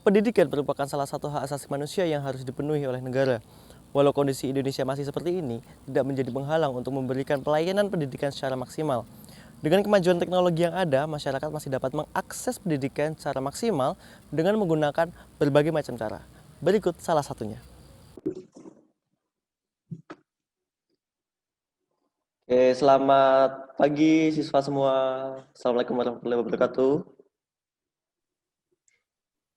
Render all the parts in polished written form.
Pendidikan merupakan salah satu hak asasi manusia yang harus dipenuhi oleh negara. Walau kondisi Indonesia masih seperti ini, tidak menjadi penghalang untuk memberikan pelayanan pendidikan secara maksimal. Dengan kemajuan teknologi yang ada, masyarakat masih dapat mengakses pendidikan secara maksimal dengan menggunakan berbagai macam cara. Berikut salah satunya. Oke, selamat pagi siswa semua. Assalamualaikum warahmatullahi wabarakatuh.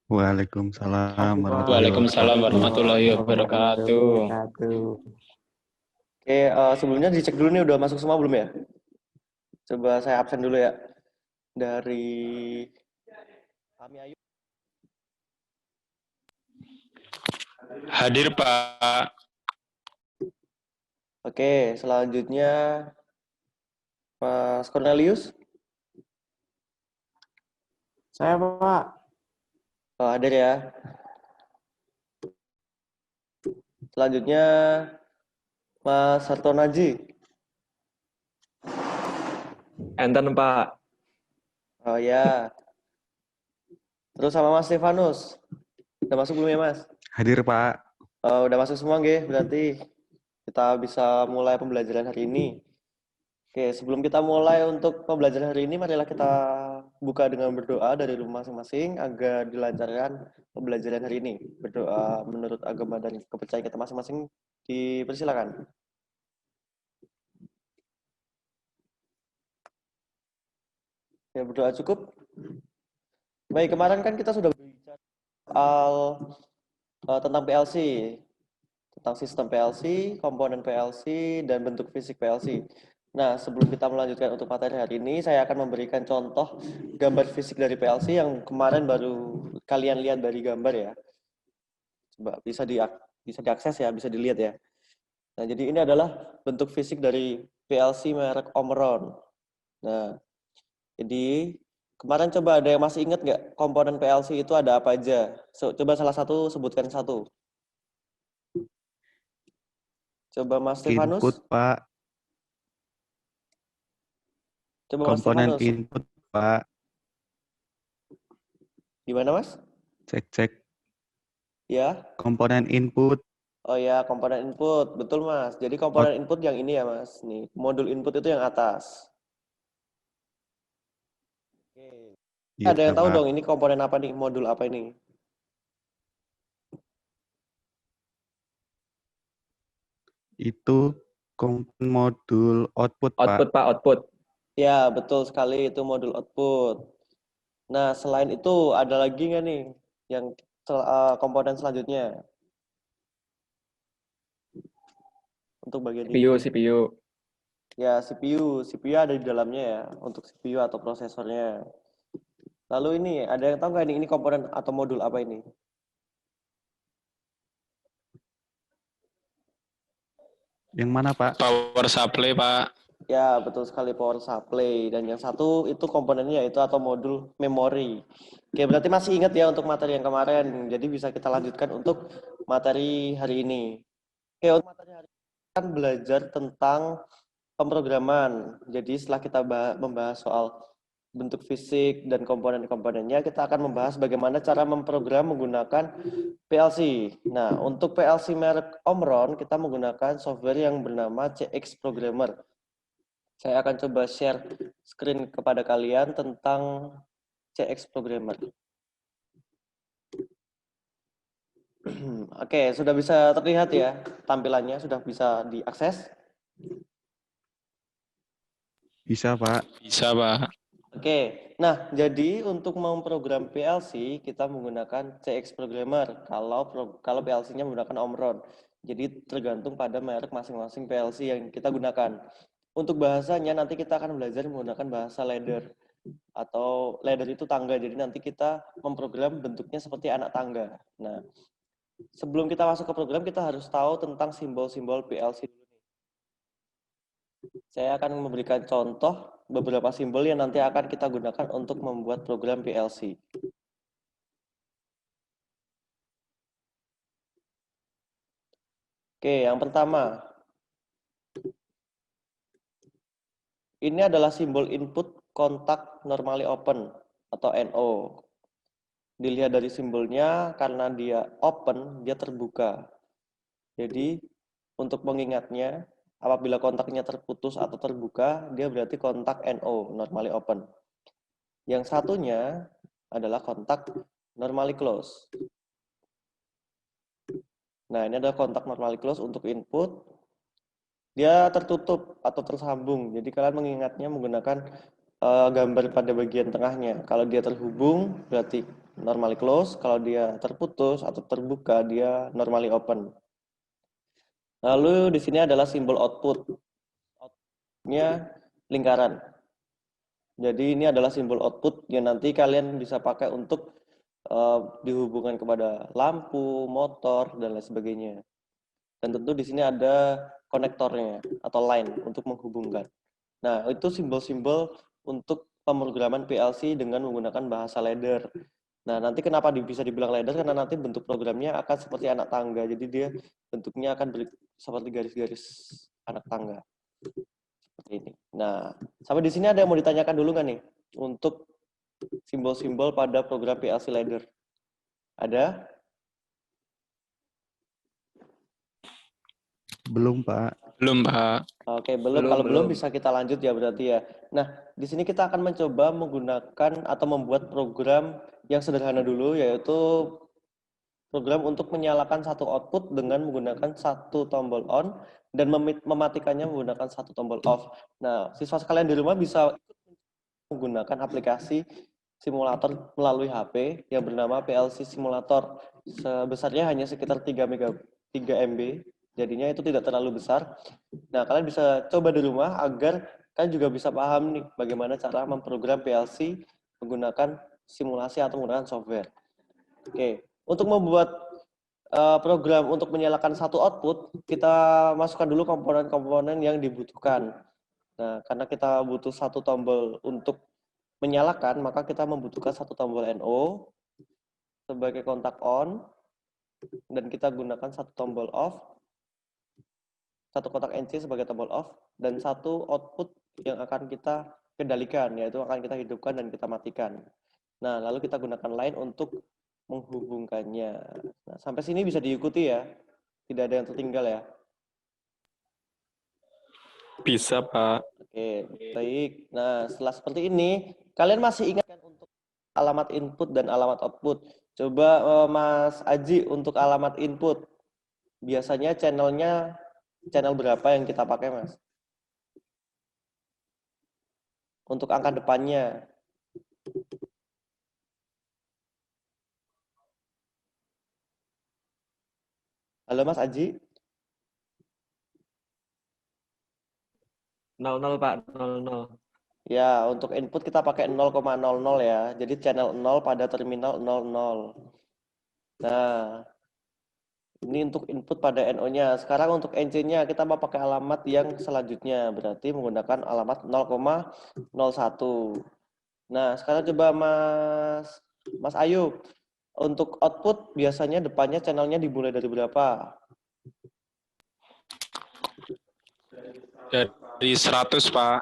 Waalaikumsalam warahmatullahi Waalaikumsalam wabarakatuh. warahmatullahi wabarakatuh. Oke, sebelumnya dicek dulu nih udah masuk semua belum ya? Coba saya absen dulu ya. Dari Ami Ayu. Hadir Pak. Oke, selanjutnya Mas Cornelius. Saya Pak. Oh, hadir ya. Selanjutnya Mas Hartonaji. Enten Pak. Oh ya. Terus sama Mas Stefanus. Udah masuk belum ya Mas? Hadir Pak. Udah masuk semua nggih, berarti kita bisa mulai pembelajaran hari ini. Oke, sebelum kita mulai untuk pembelajaran hari ini, marilah kita buka dengan berdoa dari rumah masing-masing agar dilancarkan pembelajaran hari ini. Berdoa menurut agama dan kepercayaan kita masing-masing, dipersilakan. Ya, berdoa cukup. Baik, kemarin kan kita sudah berbicara soal tentang PLC, tentang sistem PLC, komponen PLC, dan bentuk fisik PLC. Nah, sebelum kita melanjutkan untuk materi hari ini, saya akan memberikan contoh gambar fisik dari PLC yang kemarin baru kalian lihat dari gambar ya. Coba bisa diakses ya, bisa dilihat ya. Nah, jadi ini adalah bentuk fisik dari PLC merek Omron. Nah, jadi kemarin coba ada yang masih ingat nggak komponen PLC itu ada apa aja? Coba salah satu sebutkan satu. Coba Mas Stefanus. Input Pak. Coba Mas Komponen Stefanus. input Pak. Gimana Mas? Cek. Ya. Komponen input. Oh ya, komponen input. Betul Mas. Jadi Out. komponen input yang ini ya Mas. Nih, modul input itu yang atas. Oke. Iya, Ada yang tahu Pak. dong ini komponen apa nih? Modul apa ini? Itu komponen modul output Output Pak. Pak, output. Ya, betul sekali itu modul output. Nah, selain itu ada lagi nggak nih yang komponen selanjutnya untuk bagian ini? CPU. Ya, CPU ada di dalamnya ya untuk CPU atau prosesornya. Lalu ini ada yang tahu nggak ini komponen atau modul apa ini? Yang mana Pak? Power supply Pak. Ya, betul sekali power supply. Dan yang satu itu komponennya itu atau modul memori. Oke, berarti masih ingat ya untuk materi yang kemarin. Jadi bisa kita lanjutkan untuk materi hari ini. Oke, untuk materi hari ini kita akan belajar tentang pemrograman. Jadi setelah kita membahas soal bentuk fisik dan komponen-komponennya, kita akan membahas bagaimana cara memprogram menggunakan PLC. Nah, untuk PLC merek Omron, kita menggunakan software yang bernama CX Programmer. Saya akan coba share screen kepada kalian tentang CX Programmer. Oke, sudah bisa terlihat ya tampilannya, sudah bisa diakses? Bisa Pak. Bisa Pak. Oke, nah jadi untuk memprogram PLC kita menggunakan CX Programmer kalau PLC-nya menggunakan Omron. Jadi tergantung pada merek masing-masing PLC yang kita gunakan. Untuk bahasanya nanti kita akan belajar menggunakan bahasa ladder atau ladder itu tangga. Jadi nanti kita memprogram bentuknya seperti anak tangga. Nah, sebelum kita masuk ke program kita harus tahu tentang simbol-simbol PLC dulu. Saya akan memberikan contoh beberapa simbol yang nanti akan kita gunakan untuk membuat program PLC. Oke, yang pertama. Ini adalah simbol input kontak normally open atau NO. dilihat dari simbolnya, karena dia open, dia terbuka. Jadi untuk mengingatnya, apabila kontaknya terputus atau terbuka, dia berarti kontak NO, normally open. Yang satunya adalah kontak normally close. Nah, ini adalah kontak normally close untuk input. Dia tertutup atau tersambung. Jadi kalian mengingatnya menggunakan gambar pada bagian tengahnya. Kalau dia terhubung, berarti normally close. Kalau dia terputus atau terbuka, dia normally open. Lalu di sini adalah simbol output. Outputnya lingkaran. Jadi ini adalah simbol output yang nanti kalian bisa pakai untuk dihubungkan kepada lampu, motor, dan lain sebagainya. Dan tentu di sini ada konektornya atau line untuk menghubungkan. Nah, itu simbol-simbol untuk pemrograman PLC dengan menggunakan bahasa ladder. Nah, nanti kenapa bisa dibilang ladder? Karena nanti bentuk programnya akan seperti anak tangga. Jadi dia bentuknya akan seperti garis-garis anak tangga. Seperti ini. Nah, sampai di sini ada yang mau ditanyakan dulu nggak nih? Untuk simbol-simbol pada program PLC ladder. Ada? Belum, Pak. Belum, Pak. Oke, belum. Kalau belum bisa kita lanjut ya berarti ya. Nah, di sini kita akan mencoba menggunakan atau membuat program yang sederhana dulu, yaitu program untuk menyalakan satu output dengan menggunakan satu tombol on dan mematikannya menggunakan satu tombol off. Nah, siswa sekalian di rumah bisa menggunakan aplikasi simulator melalui HP yang bernama PLC Simulator. Sebesarnya hanya sekitar 3 MB. Jadinya itu tidak terlalu besar. Nah, kalian bisa coba di rumah agar kalian juga bisa paham nih bagaimana cara memprogram PLC menggunakan simulasi atau menggunakan software. Oke, untuk membuat program untuk menyalakan satu output, kita masukkan dulu komponen-komponen yang dibutuhkan. Nah, karena kita butuh satu tombol untuk menyalakan, maka kita membutuhkan satu tombol NO sebagai kontak on, dan kita gunakan satu tombol off, satu kotak NC sebagai tombol off, dan satu output yang akan kita kendalikan, yaitu akan kita hidupkan dan kita matikan. Nah, lalu kita gunakan line untuk menghubungkannya. Nah, sampai sini bisa diikuti ya, tidak ada yang tertinggal ya. Bisa, Pak. Oke, baik. Nah, setelah seperti ini, kalian masih ingat kan untuk alamat input dan alamat output? Coba Mas Aji untuk alamat input. Biasanya channel berapa yang kita pakai, Mas? Untuk angka depannya. Halo Mas Aji? 00 Pak, 00. Ya, untuk input kita pakai 0,00 ya. Jadi channel 0 pada terminal 00. Nah, ini untuk input pada NO-nya. Sekarang untuk NC-nya kita mau pakai alamat yang selanjutnya. Berarti menggunakan alamat 0,01. Nah, sekarang coba Mas Ayub. Untuk output biasanya depannya channelnya dimulai dari berapa? Dari 100, Pak.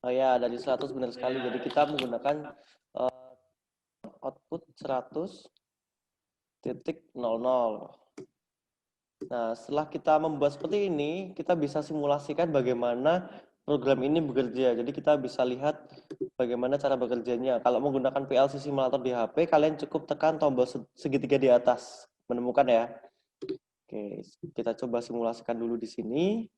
Oh ya, dari 100 benar sekali. Jadi kita menggunakan output 100.00. Nah, setelah kita membuat seperti ini, kita bisa simulasikan bagaimana program ini bekerja. Jadi kita bisa lihat bagaimana cara bekerjanya. Kalau menggunakan PLC simulator di HP, kalian cukup tekan tombol segitiga di atas. Menemukan ya. Oke, kita coba simulasikan dulu di sini.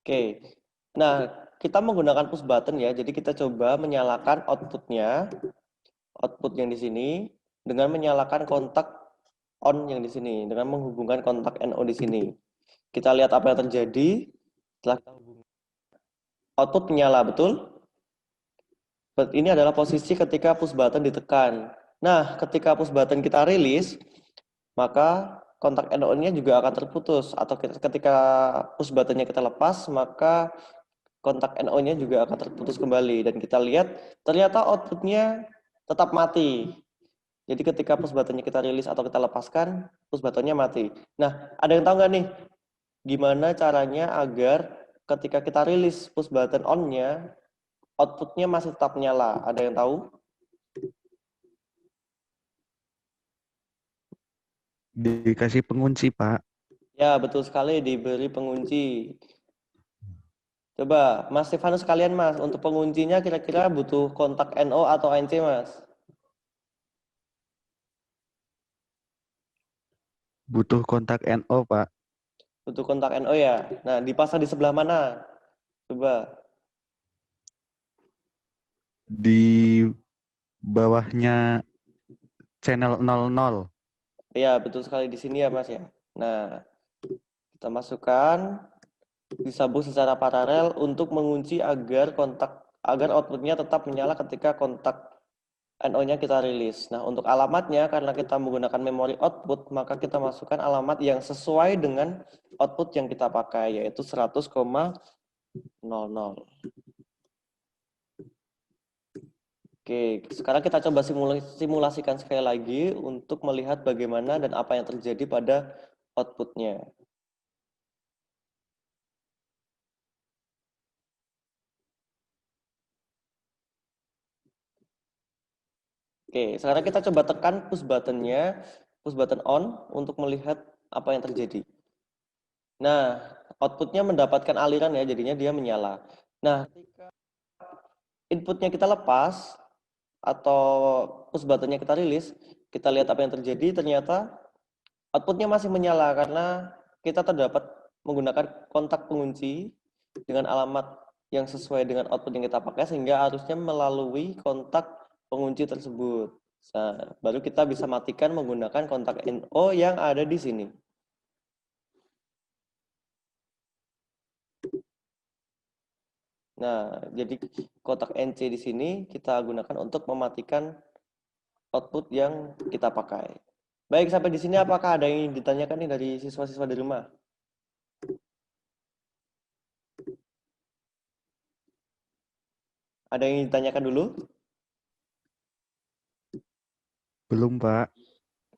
Oke, nah kita menggunakan push button ya, jadi kita coba menyalakan outputnya, output yang di sini, dengan menyalakan kontak on yang di sini, dengan menghubungkan kontak NO di sini. Kita lihat apa yang terjadi setelah kita hubungkan. Output menyala, betul? Ini adalah posisi ketika push button ditekan. Nah, ketika push button kita rilis, maka kontak NO-nya juga akan terputus, atau ketika push button-nya kita lepas, maka kontak NO-nya juga akan terputus kembali. Dan kita lihat ternyata outputnya tetap mati. Jadi ketika push buttonnya kita rilis atau kita lepaskan, push buttonnya mati. Nah, ada yang tahu nggak nih gimana caranya agar ketika kita rilis push button on-nya, outputnya masih tetap nyala? Ada yang tahu? Dikasih pengunci, Pak. Ya, betul sekali, diberi pengunci. Coba, Mas Stefanus sekalian, Mas, untuk penguncinya kira-kira butuh kontak NO atau NC, Mas? Butuh kontak NO, Pak. Butuh kontak NO ya? Nah, dipasang di sebelah mana? Coba. Di bawahnya channel 00. Ya, betul sekali di sini ya, Mas ya. Nah, kita masukkan, disambung secara paralel untuk mengunci agar outputnya tetap menyala ketika kontak NO-nya kita rilis. Nah, untuk alamatnya, karena kita menggunakan memori output, maka kita masukkan alamat yang sesuai dengan output yang kita pakai, yaitu 100,00. Oke, sekarang kita coba simulasikan sekali lagi untuk melihat bagaimana dan apa yang terjadi pada outputnya. Oke, sekarang kita coba tekan push button on untuk melihat apa yang terjadi. Nah, outputnya mendapatkan aliran ya, jadinya dia menyala. Nah, ketika inputnya kita lepas atau push buttonnya kita rilis, kita lihat apa yang terjadi, ternyata outputnya masih menyala karena kita terdapat menggunakan kontak pengunci dengan alamat yang sesuai dengan output yang kita pakai, sehingga harusnya melalui kontak pengunci tersebut. Nah, baru kita bisa matikan menggunakan kontak NO yang ada di sini. Nah, jadi kotak NC di sini kita gunakan untuk mematikan output yang kita pakai. Baik, sampai di sini apakah ada yang ditanyakan nih dari siswa-siswa di rumah? Ada yang ditanyakan dulu? Belum, Pak.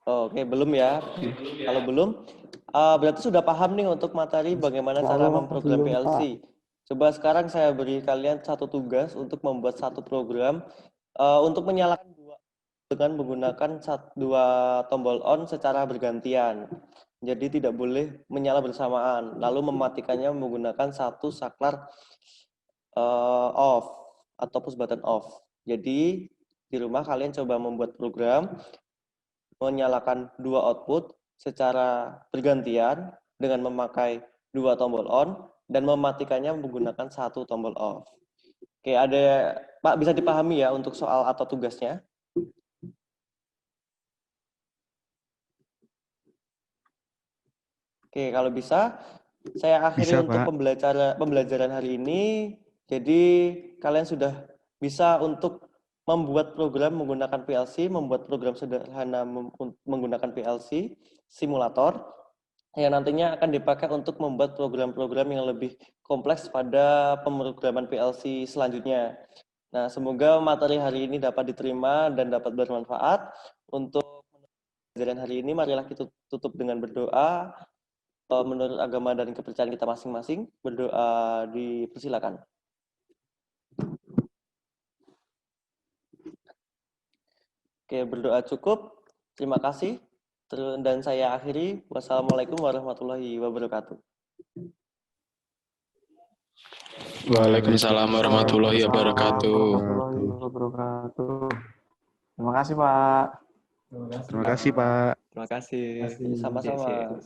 Oh, oke, belum ya. Kalau belum, berarti sudah paham nih untuk materi bagaimana cara memprogram PLC. Coba sekarang saya beri kalian satu tugas untuk membuat satu program untuk menyalakan dengan menggunakan dua tombol on secara bergantian. Jadi tidak boleh menyala bersamaan. Lalu mematikannya menggunakan satu saklar off atau push button off. Jadi di rumah kalian coba membuat program menyalakan dua output secara bergantian dengan memakai dua tombol on dan mematikannya menggunakan satu tombol off. Oke, ada Pak, bisa dipahami ya untuk soal atau tugasnya? Oke, kalau bisa saya akhiri Bisa, untuk Pak. pembelajaran hari ini. Jadi kalian sudah bisa untuk membuat program menggunakan PLC, membuat program sederhana menggunakan PLC simulator yang nantinya akan dipakai untuk membuat program-program yang lebih kompleks pada pemrograman PLC selanjutnya. Nah, semoga materi hari ini dapat diterima dan dapat bermanfaat. Untuk pembelajaran hari ini, marilah kita tutup dengan berdoa. Menurut agama dan kepercayaan kita masing-masing, berdoa dipersilakan. Oke, berdoa cukup. Terima kasih. Dan saya akhiri. Wassalamualaikum warahmatullahi wabarakatuh. Waalaikumsalam warahmatullahi wabarakatuh. Terima kasih, Pak. Terima kasih, Pak. Terima kasih. Sama-sama.